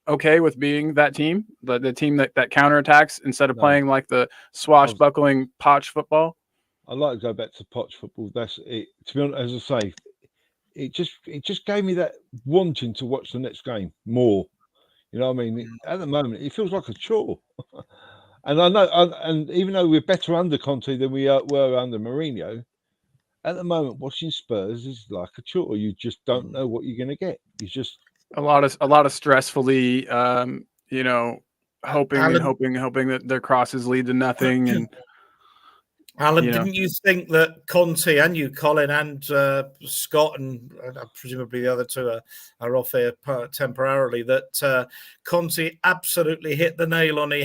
Speaker 1: okay with being that team, the team that counterattacks instead of playing like the swashbuckling Poch football?
Speaker 2: I'd like to go back to Poch football. That's it. To be honest, as I say, it just gave me that wanting to watch the next game more. You know what I mean? At the moment, it feels like a chore. And I know, and even though we're better under Conte than we were under Mourinho, at the moment, watching Spurs is like a chore. You just don't know what you're going to get.
Speaker 1: a lot of stressfully, you know, hoping
Speaker 3: Alan,
Speaker 1: and hoping that their crosses lead to nothing. And
Speaker 3: Alan,
Speaker 1: you know.
Speaker 3: didn't you think that Conte and you, Colin, and Scott, and presumably the other two are off here temporarily, that Conte absolutely hit the nail on the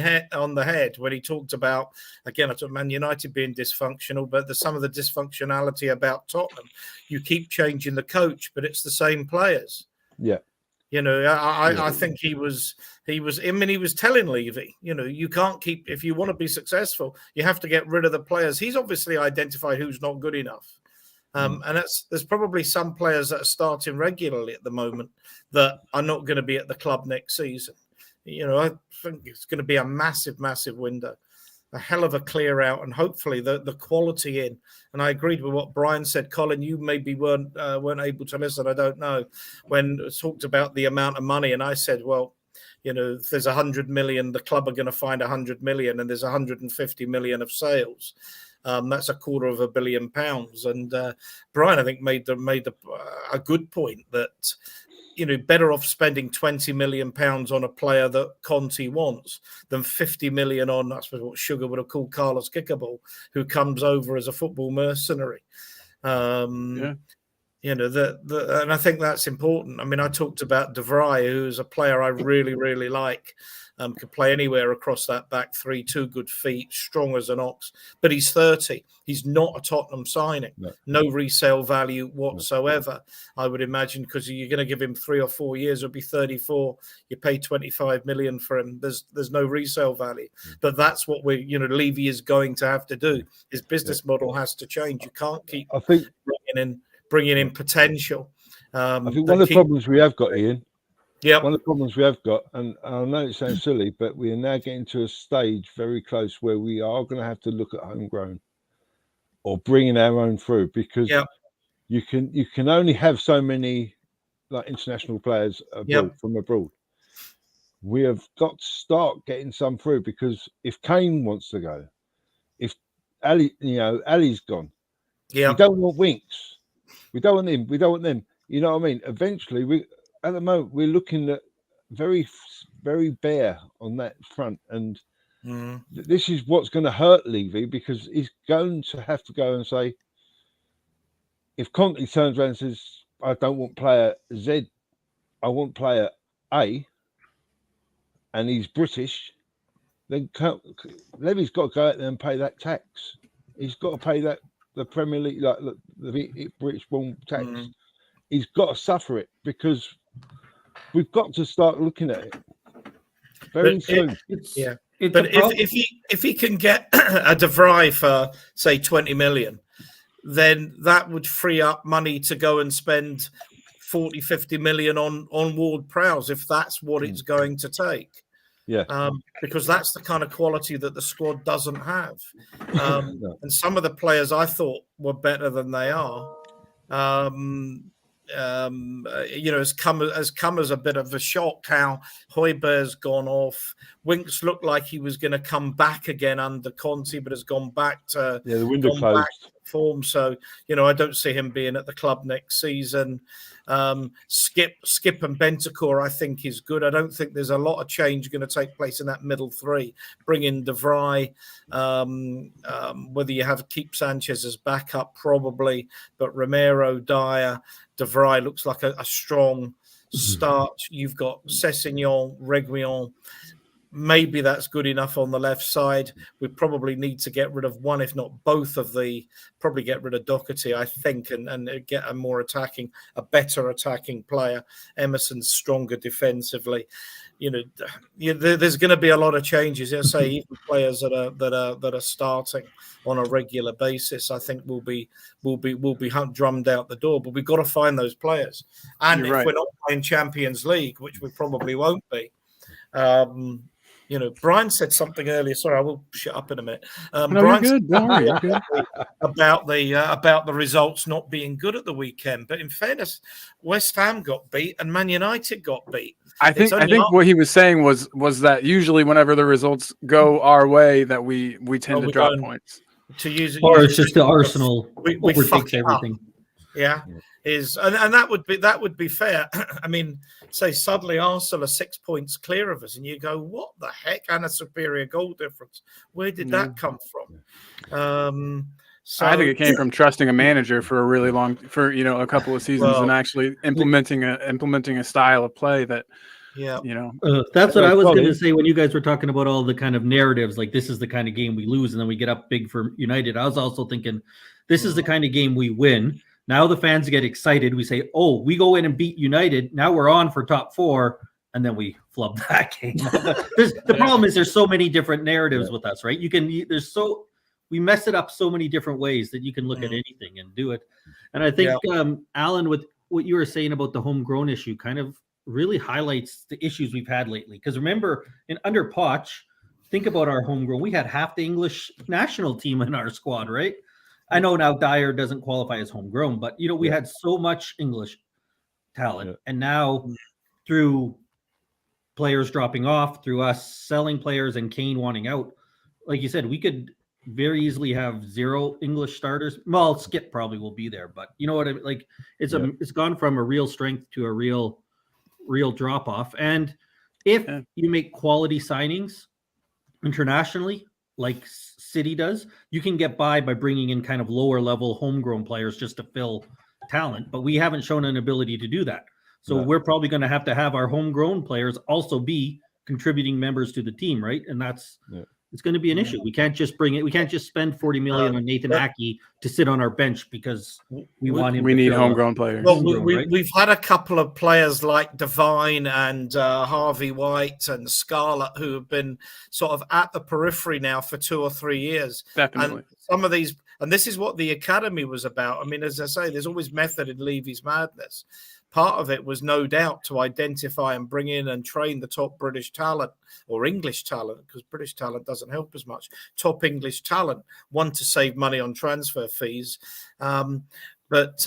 Speaker 3: head when he talked about, again, I talked Man United being dysfunctional, but some of the dysfunctionality about Tottenham. You keep changing the coach, but it's the same players.
Speaker 2: Yeah.
Speaker 3: You know, I think he was. I mean, he was telling Levy, you know, you can't keep, if you want to be successful, you have to get rid of the players. He's obviously identified who's not good enough. And there's probably some players that are starting regularly at the moment that are not going to be at the club next season. You know, I think it's going to be a massive, massive window. A hell of a clear out, and hopefully the quality in. And I agreed with what Brian said. Colin, you maybe weren't able to listen. I don't know, when it talked about the amount of money, and I said, well, you know, if there's 100 million, the club are going to find 100 million, and there's 150 million of sales. That's £250 million. And Brian, I think, made a good point that, you know, better off spending £20 million on a player that Conte wants than 50 million on, I suppose, what Sugar would have called Carlos Kickable, who comes over as a football mercenary. You know, and I think that's important. I mean, I talked about De Vrij, who's a player I really, really like. Could play anywhere across that back three, 2 good feet, strong as an ox. But he's 30. He's not a Tottenham signing. No resale value whatsoever, I would imagine, because you're going to give him 3 or 4 years. It'll be 34. You pay 25 million for him. There's no resale value. But that's what Levy is going to have to do. His business model has to change. You can't keep bringing in potential.
Speaker 2: I think one of the problems we have got, Ian.
Speaker 3: Yeah,
Speaker 2: one of the problems we have got, and I know it sounds silly, but we are now getting to a stage very close where we are going to have to look at homegrown or bringing our own through, because you can only have so many like international players from abroad. We have got to start getting some through, because if Kane wants to go, if Ali's gone, we don't want Winks, we don't want him, we don't want them. You know what I mean? Eventually, at the moment, we're looking at very, very bare on that front. And this is what's going to hurt Levy, because he's going to have to go and say, if Conte turns around and says, I don't want player Z, I want player A, and he's British, then Levy's got to go out there and pay that tax. He's got to pay that, the Premier League, like the British-born tax. He's got to suffer it, because we've got to start looking at it very soon.
Speaker 3: But if he can get a De Vrij for, say, 20 million, then that would free up money to go and spend 40, 50 million on Ward-Prowse, if that's what it's going to take. Because that's the kind of quality that the squad doesn't have. And some of the players I thought were better than they are. Has come as a bit of a shock how Højbjerg's gone off. Winks looked like he was going to come back again under Conte, but has gone back to
Speaker 2: the window closed
Speaker 3: form. So I don't see him being at the club next season. Skip and Bentancur, I think, is good. I don't think there's a lot of change going to take place in that middle three. Bring in De Vrij, whether you keep Sanchez as backup, probably, but Romero, Dyer, De Vrij looks like a strong start. You've got Sessegnon, Reguilon. Maybe that's good enough on the left side. We probably need to get rid of one, if not both of probably get rid of Doherty, I think, and get a better attacking player. Emerson's stronger defensively. There's going to be a lot of changes. I say even players that are starting on a regular basis, I think will be drummed out the door. But we've got to find those players. And if we're not playing Champions League, which we probably won't be. Brian said something earlier. Sorry, I will shut up in a minute. Brian
Speaker 1: you're good. Don't worry, you're good.
Speaker 3: about the results not being good at the weekend. But in fairness, West Ham got beat and Man United got beat. I think
Speaker 1: what he was saying was that usually whenever the results go our way, that we tend to drop points.
Speaker 5: Or it's just the Arsenal overtakes everything.
Speaker 3: Yeah, and that would be fair. I mean, say suddenly Arsenal are 6 points clear of us, and you go, "What the heck?" And a superior goal difference. Where did that come from? So
Speaker 1: I think it came from trusting a manager for a really long, a couple of seasons, and actually implementing a style of play that,
Speaker 5: that's what I was going to say when you guys were talking about all the kind of narratives, like this is the kind of game we lose and then we get up big for United. I was also thinking this is the kind of game we win. Now the fans get excited. We say, "Oh, we go in and beat United. Now we're on for top 4," and then we flub that game. The problem is there's so many different narratives with us, right? We mess it up so many different ways that you can look at anything and do it. And I think, Alan, with what you were saying about the homegrown issue kind of really highlights the issues we've had lately. Because remember, under Poch, think about our homegrown. We had half the English national team in our squad, right? I know now Dyer doesn't qualify as homegrown, but, we had so much English talent. And now through players dropping off, through us selling players and Kane wanting out, like you said, we could very easily have 0 English starters. Well, Skip probably will be there, but you know what I mean? Like it's gone from a real strength to a real drop off. And if you make quality signings internationally, like City does, you can get by bringing in kind of lower level homegrown players just to fill talent. But we haven't shown an ability to do that. So we're probably going to have our homegrown players also be contributing members to the team, right? And that's it's going to be an issue. We can't just we can't just spend 40 million on Nathan Aki to sit on our bench because we want him.
Speaker 1: We need homegrown players.
Speaker 3: Well, we've had a couple of players like Devine and Harvey White and Scarlett who have been sort of at the periphery now for 2 or 3 years.
Speaker 1: Definitely.
Speaker 3: And some of these, and this is what the academy was about. I mean, as I say, there's always method in Levy's madness. Part of it was no doubt to identify and bring in and train the top British talent or English talent, because British talent doesn't help as much. Top English talent, one, to save money on transfer fees, but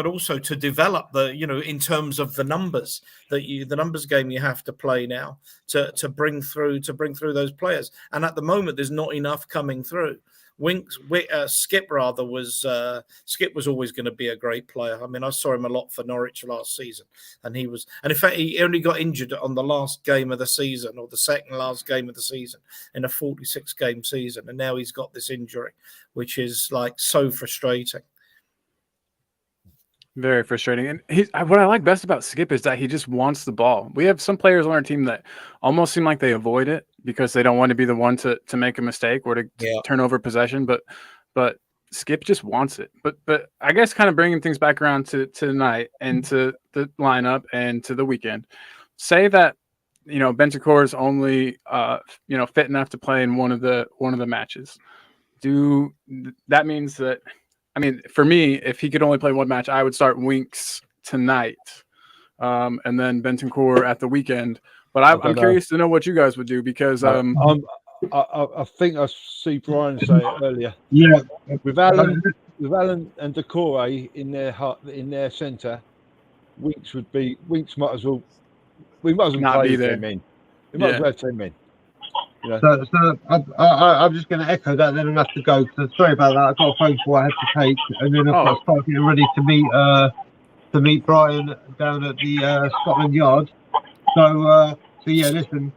Speaker 3: also to develop in terms of the numbers the numbers game you have to play now to bring through those players. And at the moment, there's not enough coming through. Skip was always going to be a great player. I mean, I saw him a lot for Norwich last season, and in fact, he only got injured on the last game of the season or the second last game of the season in a 46 game season, and now he's got this injury, which is like so frustrating.
Speaker 1: Very frustrating. And what I like best about Skip is that he just wants the ball. We have some players on our team that almost seem like they avoid it because they don't want to be the one to make a mistake or to turn over possession. But Skip just wants it. But I guess kind of bringing things back around to tonight and to the lineup and to the weekend. Say that Bentancur is only fit enough to play in one of the matches. That means that. I mean, for me, if he could only play one match, I would start Winks tonight, and then Bentancur at the weekend. But I'm curious to know what you guys would do because I
Speaker 2: think I see Brian say it earlier.
Speaker 4: Yeah,
Speaker 2: with Alan and Decore in their centre, Winks might as well
Speaker 1: not
Speaker 2: play
Speaker 1: be there.
Speaker 2: 10 men. We might as well have 10 men.
Speaker 4: So I'm just going to echo that. Then I have to go. So sorry about that. I've got a phone call I have to take, and then I've got to start getting ready to meet Brian down at the Scotland Yard. So yeah, listen,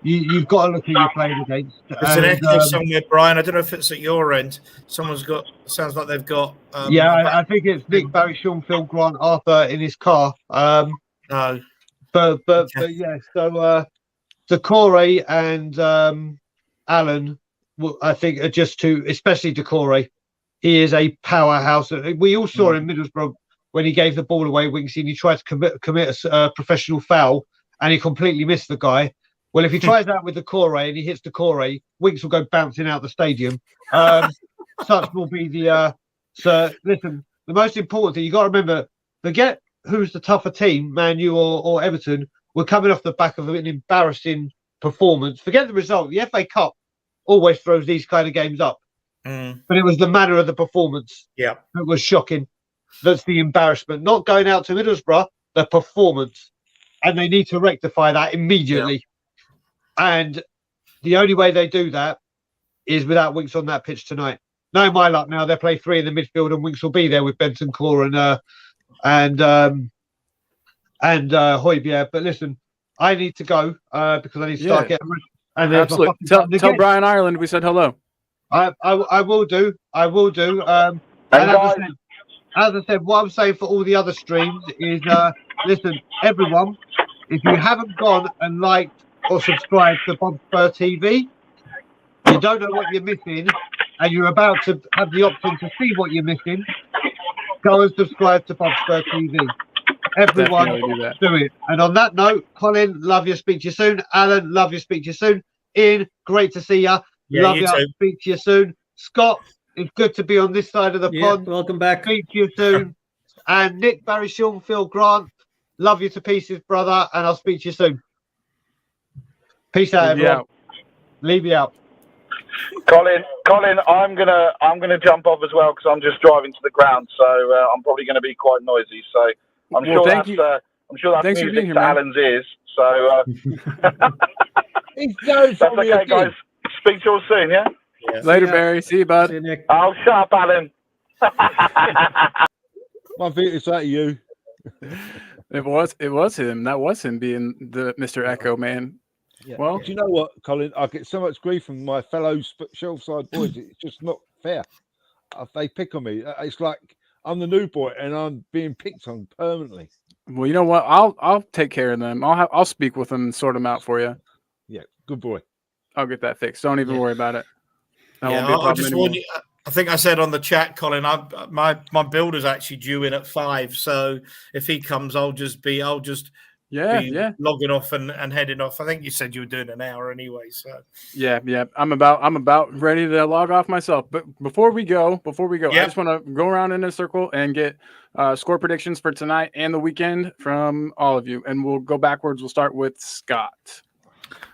Speaker 4: you've got to look who you're playing against.
Speaker 3: There's an echo somewhere, Brian. I don't know if it's at your end. Sounds like they've got.
Speaker 4: I think it's Nick, Barry, Sean, Phil, Grant, Arthur in his car.
Speaker 3: No.
Speaker 4: But yeah. So. Decore and Alan, I think, are just two, especially Decore. He is a powerhouse. We all saw in Middlesbrough when he gave the ball away, Winks, and he tried to commit a professional foul, and he completely missed the guy. Well, if he tries that with Decore and he hits Decore, Winks will go bouncing out of the stadium. Such will be the. So listen, the most important thing you got to remember: forget who's the tougher team, Man U or Everton. We're coming off the back of an embarrassing performance. Forget the result. The FA Cup always throws these kind of games up. But it was the manner of the performance that was shocking. That's the embarrassment. Not going out to Middlesbrough, the performance. And they need to rectify that immediately. Yeah. And the only way they do that is without Winks on that pitch tonight. knowing my luck now, they'll play 3 in the midfield, and Winks will be there with Bentancur and Højbjerg. But listen, I need to go because I need to start getting. And
Speaker 1: absolutely. Tell Brian Ireland we said hello.
Speaker 4: I will do. And as I said, what I'm saying for all the other streams is, listen, everyone, if you haven't gone and liked or subscribed to Spurs TV, you don't know what you're missing, and you're about to have the option to see what you're missing, go and subscribe to Spurs TV. Everyone do it. And on that note, Colin, love you, speak to you soon. Alan, love you, speak to you soon. Ian, great to see you. Love you, speak to you soon. Scott, it's good to be on this side of the pond.
Speaker 5: Welcome back.
Speaker 4: Speak to you soon. And Nick, Barry, Sean, Phil, Grant, love you to pieces, brother, and I'll speak to you soon. Peace out, everyone. Leave you out.
Speaker 6: Colin, I'm gonna jump off as well because I'm just driving to the ground, so I'm probably going to be quite noisy. So I'm sure that's music to Alan's ears. So that's okay, guys. Speak to you all soon, yeah.
Speaker 1: Later, Barry. See you, bud.
Speaker 5: See you, Nick.
Speaker 6: Oh, shut up, Alan.
Speaker 2: I think it's that you.
Speaker 1: It was him. That was him being the Mr. Echo man.
Speaker 2: Yeah.
Speaker 1: Well,
Speaker 2: do you know what, Colin? I get so much grief from my fellow Shelfside boys. It's just not fair. They pick on me. It's like I'm the new boy and I'm being picked on permanently.
Speaker 1: Well, you know what? I'll take care of them. I'll speak with them and sort them out for you.
Speaker 2: Yeah, good boy.
Speaker 1: I'll get that fixed. Don't even worry about it.
Speaker 3: I just want you. I think I said on the chat, Colin, my builder's actually due in at 5. So if he comes, I'll just be logging off and heading off. I think you said you were doing an hour anyway. So
Speaker 1: yeah. I'm about ready to log off myself. But before we go, I just want to go around in a circle and get score predictions for tonight and the weekend from all of you. And we'll go backwards. We'll start with Scott.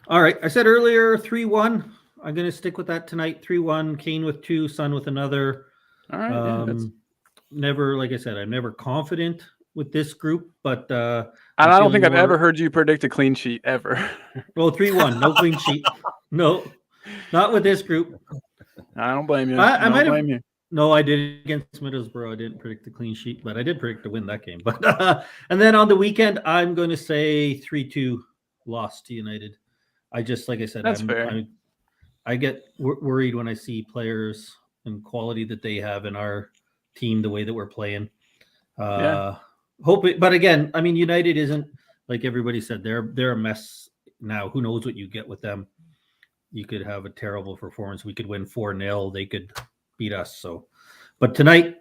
Speaker 5: All right. I said earlier 3-1. I'm going to stick with that tonight. 3-1. Kane with 2, Son with another.
Speaker 1: All right.
Speaker 5: Never, like I said, I'm never confident with this group, but
Speaker 1: I don't think I've ever heard you predict a clean sheet ever.
Speaker 5: Well, 3-1, no clean sheet. No, not with this group.
Speaker 1: I don't blame you.
Speaker 5: I might blame you. No, I did against Middlesbrough. I didn't predict the clean sheet, but I did predict to win that game. But and then on the weekend, I'm going to say 3-2 loss to United. I just, like I said,
Speaker 1: that's fair.
Speaker 5: I get worried when I see players and quality that they have in our team, the way that we're playing. But again, I mean, United isn't, like everybody said, they're a mess now. Who knows what you get with them? You could have a terrible performance. We could win 4-0. They could beat us. So, but tonight,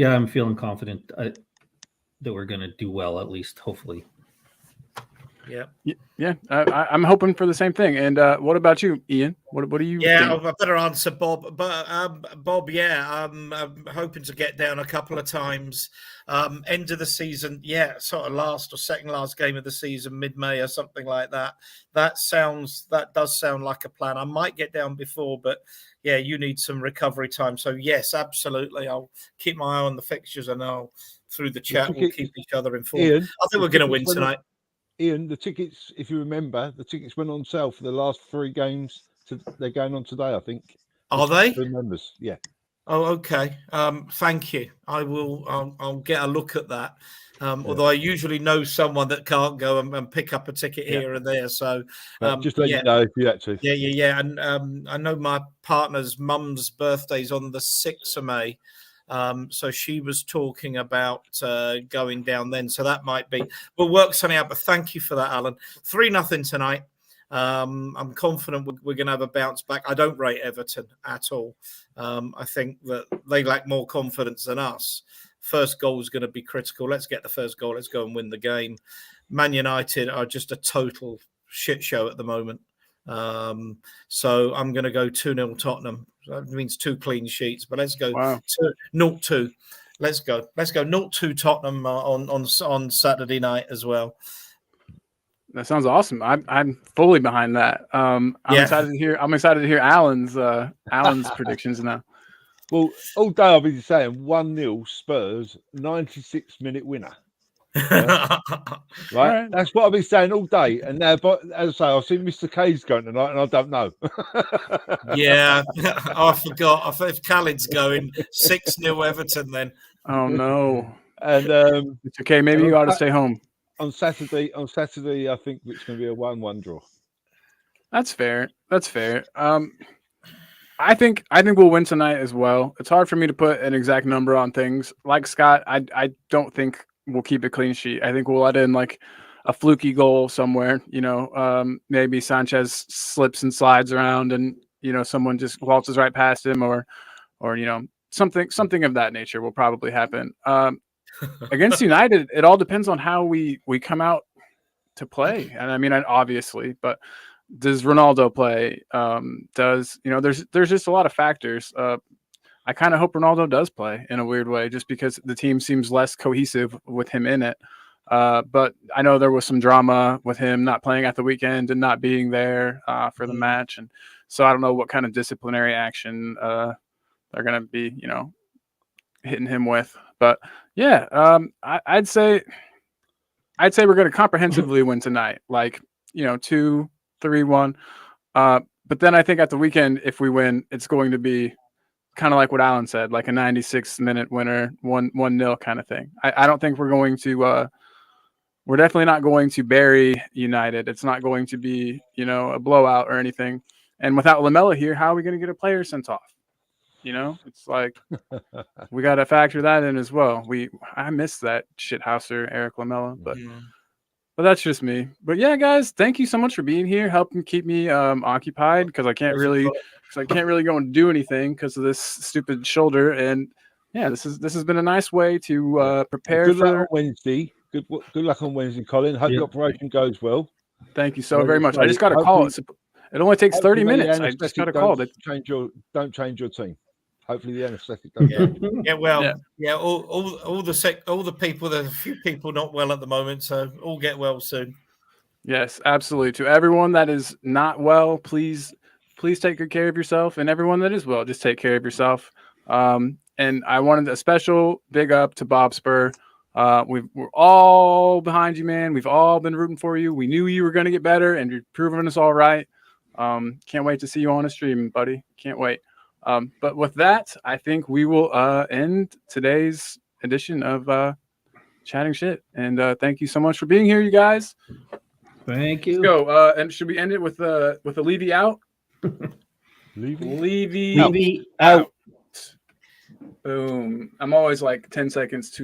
Speaker 5: I'm feeling confident that we're going to do well, at least, hopefully.
Speaker 1: Yeah. I'm hoping for the same thing. And what about you, Ian? What do you think?
Speaker 3: I better answer Bob. But Bob, I'm hoping to get down a couple of times. End of the season, sort of last or second last game of the season, mid-May or something like that. That does sound like a plan. I might get down before, but you need some recovery time. So yes, absolutely. I'll keep my eye on the fixtures and through the chat we'll keep each other informed.
Speaker 2: Ian,
Speaker 3: I think we're going to win tonight.
Speaker 2: Ian, the tickets, if you remember, the tickets went on sale for the last 3 games. They're going on today, I think.
Speaker 3: Are they?
Speaker 2: Members, yeah.
Speaker 3: Oh, okay. Thank you. I will. I'll get a look at that. Although I usually know someone that can't go and pick up a ticket here and there. So
Speaker 2: just let you know if you had to.
Speaker 3: Yeah. And I know my partner's mum's birthday's on the 6th of May. So she was talking about going down then. So that might be. We'll work something out. But thank you for that, Alan. 3-0 tonight. I'm confident we're going to have a bounce back. I don't rate Everton at all. I think that they lack more confidence than us. First goal is going to be critical. Let's get the first goal. Let's go and win the game. Man United are just a total shit show at the moment. So I'm going to go 2-0 Tottenham. That means 2 clean sheets, but let's go 0-2. Let's go 0-2 Tottenham on Saturday night as well.
Speaker 1: That sounds awesome. I'm fully behind that. I'm excited to hear Alan's predictions now.
Speaker 2: Well, all day I'll be saying 1-0 Spurs, 96-minute winner. Right?
Speaker 1: Right.
Speaker 2: That's what I've been saying all day. And now, but as I say, I've seen Mr. K's going tonight, and I don't know.
Speaker 3: Yeah, I forgot. If Khaled's going 6-0 Everton, then
Speaker 1: Oh no.
Speaker 2: And
Speaker 1: It's okay. Maybe you ought to stay home.
Speaker 2: on Saturday, I think it's going to be a 1-1 draw.
Speaker 1: That's fair. That's fair. I think we'll win tonight as well. It's hard for me to put an exact number on things. Like Scott, I don't think we'll keep a clean sheet. I think we'll let in like a fluky goal somewhere. Maybe Sanchez slips and slides around, and someone just waltzes right past him, or something of that nature will probably happen. Against United, it all depends on how we come out to play. And I mean, obviously, but does Ronaldo play? There's just a lot of factors. I kind of hope Ronaldo does play in a weird way, just because the team seems less cohesive with him in it. But I know there was some drama with him not playing at the weekend and not being there for the match. And so I don't know what kind of disciplinary action they're going to be, hitting him with. But yeah, I'd say we're going to comprehensively win tonight, like 2-3-1. But then I think at the weekend, if we win, it's going to be kind of like what Alan said, like a 96-minute winner, 1-0 kind of thing. I don't think we're going to. We're definitely not going to bury United. It's not going to be, a blowout or anything. And without Lamela here, how are we going to get a player sent off? It's like we got to factor that in as well. I miss that shithouser Eric Lamela, but that's just me. But yeah, guys, thank you so much for being here, helping keep me occupied, because I can't really go and do anything because of this stupid shoulder. And yeah, this has been a nice way to prepare
Speaker 2: Good
Speaker 1: for
Speaker 2: luck on Wednesday. Good luck on Wednesday, Colin. Hope the operation goes well.
Speaker 1: Thank you so very much. I just got to call it. It only takes 30 minutes. I just got to call it.
Speaker 2: Don't change your team. Hopefully the anaesthetic doesn't.
Speaker 3: All the people. There's a few people not well at the moment, so all get well soon.
Speaker 1: Yes, absolutely. To everyone that is not well, please take good care of yourself, and everyone that is well, just take care of yourself. And I wanted a special big up to Bob Spur. We're all behind you, man. We've all been rooting for you. We knew you were going to get better, and you're proving us all right. Can't wait to see you on a stream, buddy. Can't wait. But with that, I think we will end today's edition of Chatting Shit. And thank you so much for being here, you guys.
Speaker 5: Thank you.
Speaker 1: Let's go. And should we end it with a Levy out?
Speaker 5: Levy out.
Speaker 1: Boom. I'm always like 10 seconds too